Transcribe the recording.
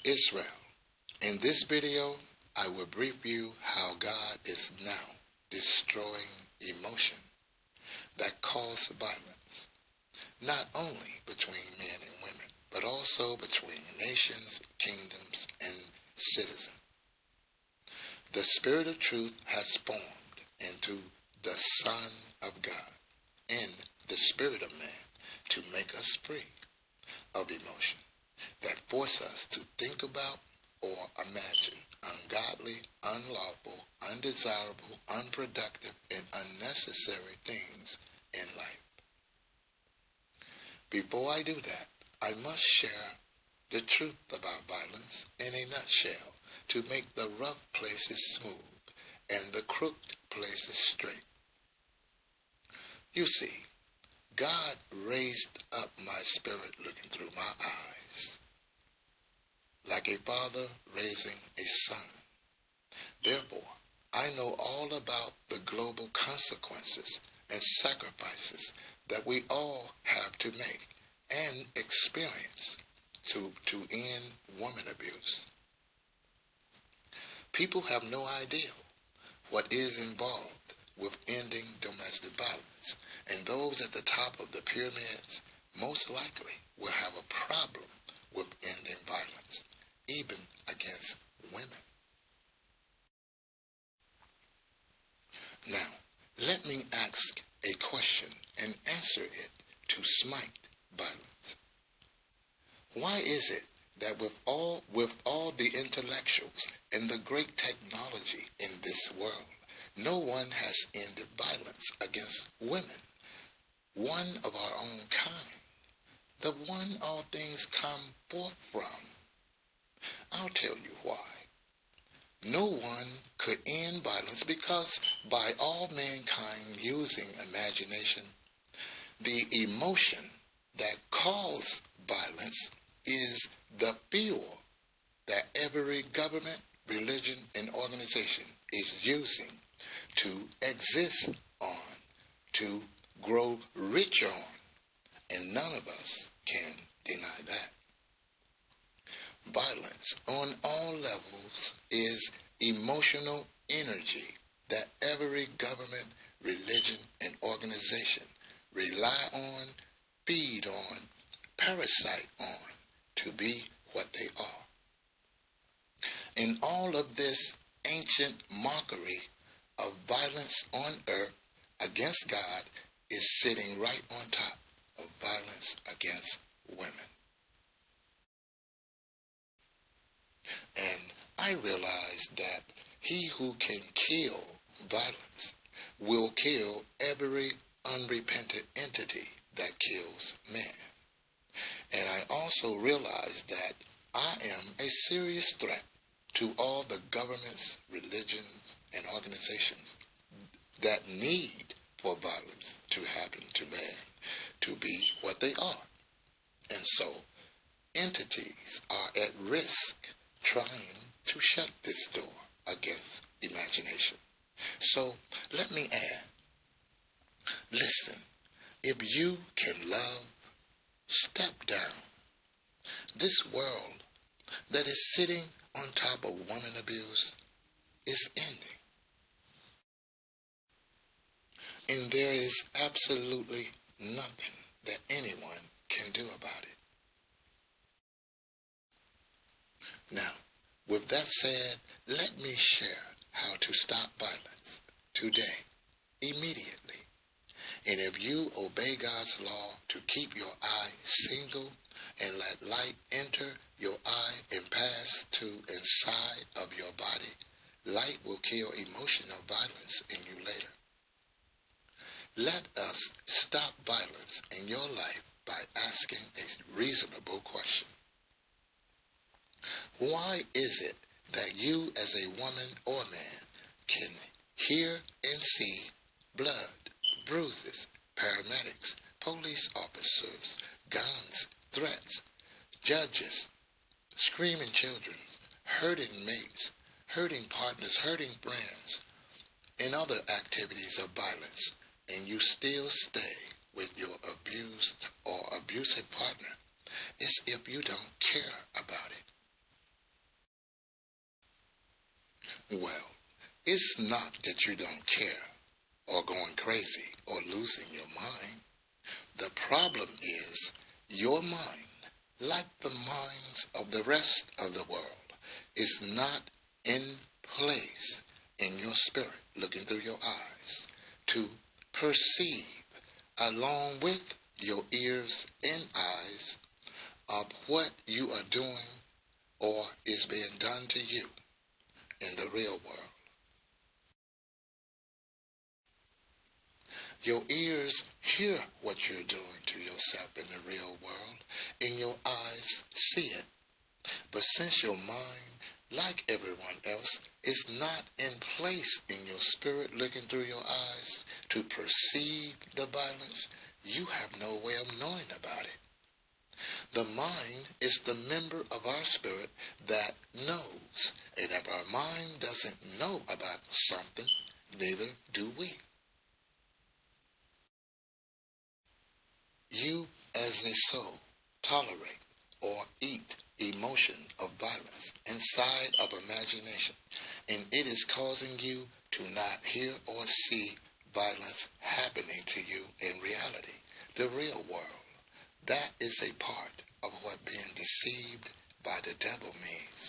Israel. In this video, I will brief you how God is now destroying emotion that cause violence, not only between men and women, but also between nations, kingdoms, and citizens. The Spirit of truth has formed into the Son of God in the spirit of man to make us free of emotion that force us to think about or imagine ungodly, unlawful, undesirable, unproductive, and unnecessary things in life. Before I do that, I must share the truth about violence in a nutshell to make the rough places smooth and the crooked places straight. You see, God raised up my spirit looking through my eyes, like a father raising a son. Therefore, I know all about the global consequences and sacrifices that we all have to make and experience to end woman abuse. People have no idea what is involved with ending domestic violence, and those at the top of the pyramids most likely will have a problem with ending violence, even against women. Now, let me ask a question and answer it to smite violence. Why is it that with all the intellectuals and the great technology in this world, no one has ended violence against women, one of our own kind, the one all things come forth from? I'll tell you why. No one could end violence because by all mankind using imagination, the emotion that causes violence is the fuel that every government, religion, and organization is using to exist on, to grow rich on, and none of us can deny that. Violence on all levels is emotional energy that every government, religion, and organization rely on, feed on, parasite on to be what they are. And all of this ancient mockery of violence on earth against God is sitting right on top of violence against women. And I realize that he who can kill violence will kill every unrepentant entity that kills man. And I also realize that I am a serious threat to all the governments, religions, and organizations that need for violence to happen to man to be what they are. And so entities are at risk trying to shut this door against imagination. So let me add, listen, if you can love, step down. This world that is sitting on top of woman abuse is ending. And there is absolutely nothing that anyone can do about it. Now, with that said, let me share how to stop violence today, immediately. And if you obey God's law to keep your eye single and let light enter your eye and pass to inside of your body, light will kill emotional violence in you later. Let us stop violence in your life by asking a reasonable question. Why is it that you as a woman or man can hear and see blood, bruises, paramedics, police officers, guns, threats, judges, screaming children, hurting mates, hurting partners, hurting friends, and other activities of violence, and you still stay with your abused or abusive partner? It's if you don't care about it. Well, it's not that you don't care or going crazy or losing your mind. The problem is your mind, like the minds of the rest of the world, is not in place in your spirit, looking through your eyes, to perceive, along with your ears and eyes, of what you are doing or is being done to you in the real world. Your ears hear what you're doing to yourself in the real world, and your eyes see it. But since your mind, like everyone else, is not in place in your spirit looking through your eyes to perceive the violence, you have no way of knowing about it. The mind is the member of our spirit that knows. And if our mind doesn't know about something, neither do we. You, as a soul, tolerate or eat emotion of violence inside of imagination, and it is causing you to not hear or see violence happening to you in reality, the real world. That is a part of what being deceived by the devil means.